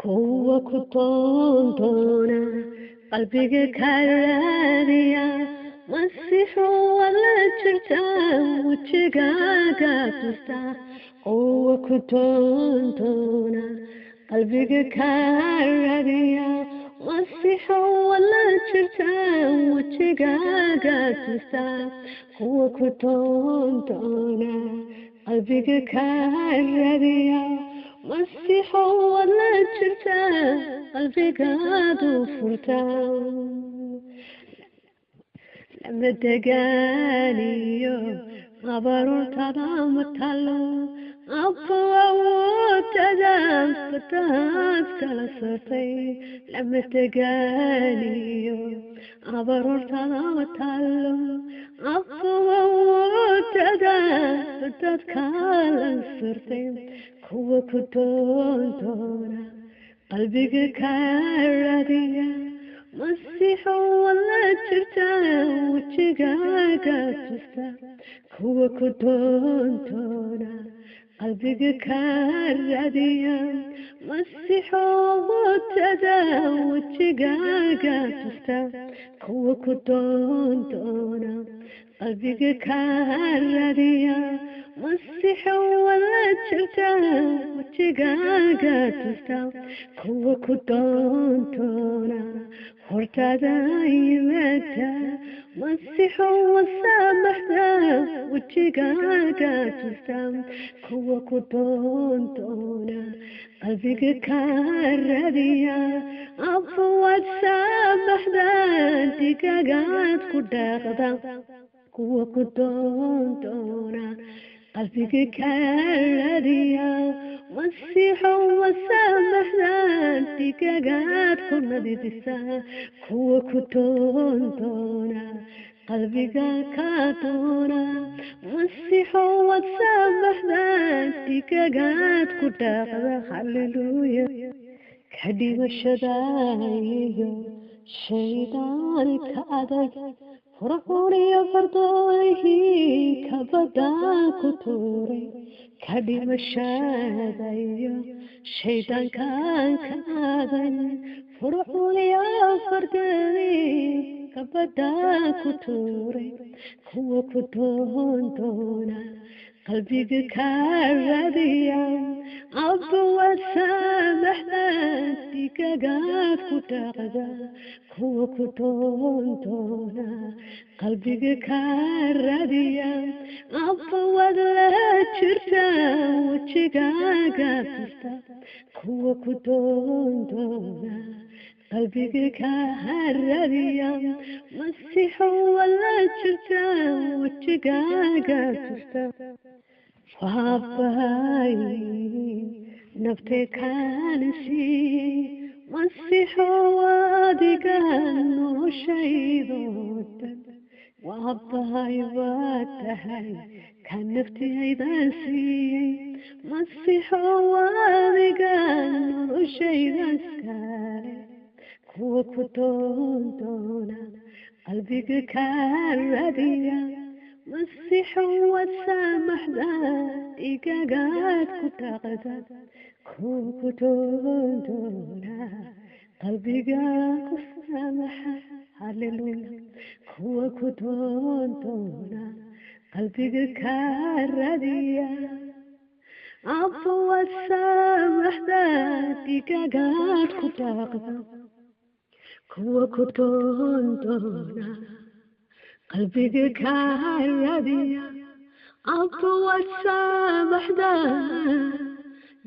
kuwa ku doondoona qalbiga ka raadiya masixu wala jirta wejigaaga tusta kuwa ku doondoona qalbiga ka raadiya masixu wala jirta wejigaaga tusta kuwa ku doondoona qalbiga ka raadiya masixu wala jirta qalbigaadu furta lama degaaniyo abaaruntada matalo abba awoodada fataad kala sartay lama degaaniyo abaaruntada matalo abba awoodada fataad kala sartay kuwa ku doondoona qalbiga ka raadiya masixu wala jirta wejigaaga tusta kuwa ku doondoona qalbiga ka raadiya masixu awoodada wejigaaga tusta kuwa ku doondoona qalbiga ka raadiya masixu wala jirta wejigaaga tusta kuwa ku doondoona hortada yimaada masixu wasamaxda wejigaaga tusta kuwa ku doondoona qalbiga ka raadiya abba waad samaxda digagaad ku dhaaqda kuwa ku doondoona qalbiga ka raadiya masixu wasamaxda digagaad ku nadidisa kuwa ku doondoona qalbiga ka doona masixu wasamaxda digagaad ku dhaaqda halleluuya ka dhimashadaiyo shaydaanka adag furxuniyo fardooyihii kabada ku tuuray ka dhimashadaiyo shaydaankan ka adag furxuniyo fardooyihii kabada ku tuuray kuwa ku doondoona qalbiga ka raadiya abba waad samaxda digagaad ku dhaaqda kuwa ku doondoona qalbiga ka raadiya abba waad la jirta wejigaaga tusta kuwa ku doondoona qalbiga ka raadiya masixu wala jirta wejigaaga tusta faabahay nafte kaanisi masixu adiga noloshaydodan waabahay waa tahay ka naftaydan siiyey masixu adiga noloshaydan iskale kuwa ku doondoona qalbiga ka raadiya masixu wasamaxda digagaad ku dhaaqda kuwa ku doondoona qalbiga ku samaxa halleluuya kuwa ku doondoona qalbiga ka raadiya abba wasamaxda digagaad ku dhaaqda kuwa ku doondoona qalbiga ka raadiya abba wasamaxda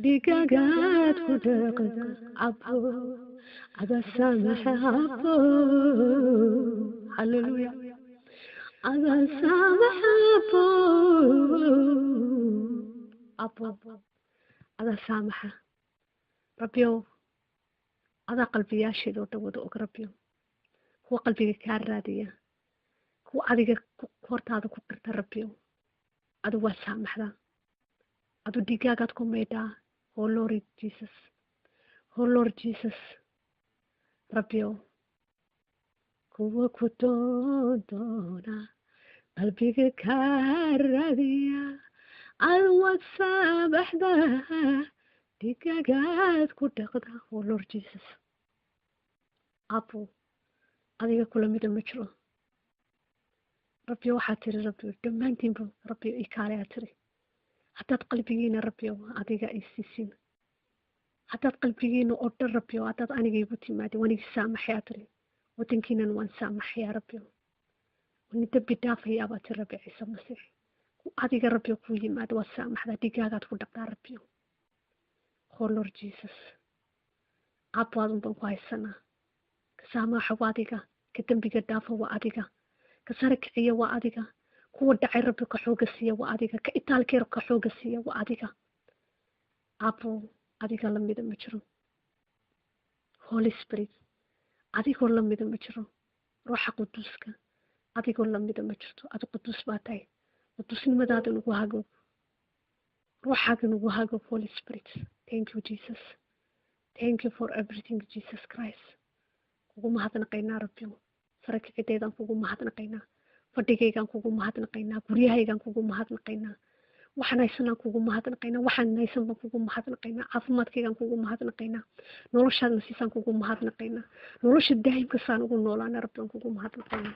digagaad ku dhaaqda abbo ada samaxa abbo halleluuya ada samaxa abbo ada samaxa rabbiyow adaa qalbiyaasheeda oo dhan wada og rabbiyow kuwa qalbiga kaa raadiya kuwa adiga hortaada ku qirta rabbiyow adu waa saamaxda adu dhigaagaad ku maydhaa oh lord jesus rabbiyow kuwa ku doondoona qalbiga kaa raadiya adu waa saamaxda dhigaagaad ku dhaqda oh Lord Jesus abo adiga kula mida ma jiro rabbiyo waxaad tiri rabbiyo dhammaantiinba rabbiyo ii kaale aad tiri haddaad qalbigiina rabbiyo adiga ay siisin haddaad qalbigiina oo dhan rabbiyo haddaad aniga igu timaadin waan igi saamaxay aad tiri wadankiinan waan saamaxayaa rabbiyo wani dambi dhaafayaa baad tiri rabbi ciise masiix adiga rabbiyo kuu yimaado waad saamaxdaa dhigaagaad ku dhaqdaa rabbiyo oh Lord Jesus abbaad unbaan ku haysanaa ka saamaxa waa adiga ka dembiga dhaafa waa adiga ka sare kiciya waa adiga kuwa dhacay rabbi ka xooga siiya waa adiga ka itaalkeer ka xooga siiya waa adiga abbo adiga lamida ma jiro Holy Spirit adigoo lamida ma jiro ruuxa quduuska adigoo lamida ma jirto adi quduus baa tahay quduusnimadaada nagu hago ruuxaaga nagu hago Holy Spirit thank you Jesus thank you for everything Jesus Christ kugu mahadnaqaynaa rabbiyo sare kicideedaan kugu mahadnaqaynaa fadhigaygaan kugu mahadnaqaynaa guryahaygaan kugu mahadnaqaynaa waxaan haysanaan kugu mahadnaqaynaa waxaan haysan baan kugu mahadnaqaynaa caafimaadkaygaan kugu mahadnaqaynaa noloshaadna siisaan kugu mahadnaqaynaa nolosha daa'imka saan ugu noolaana rabbi aan kugu mahadnaqaynaa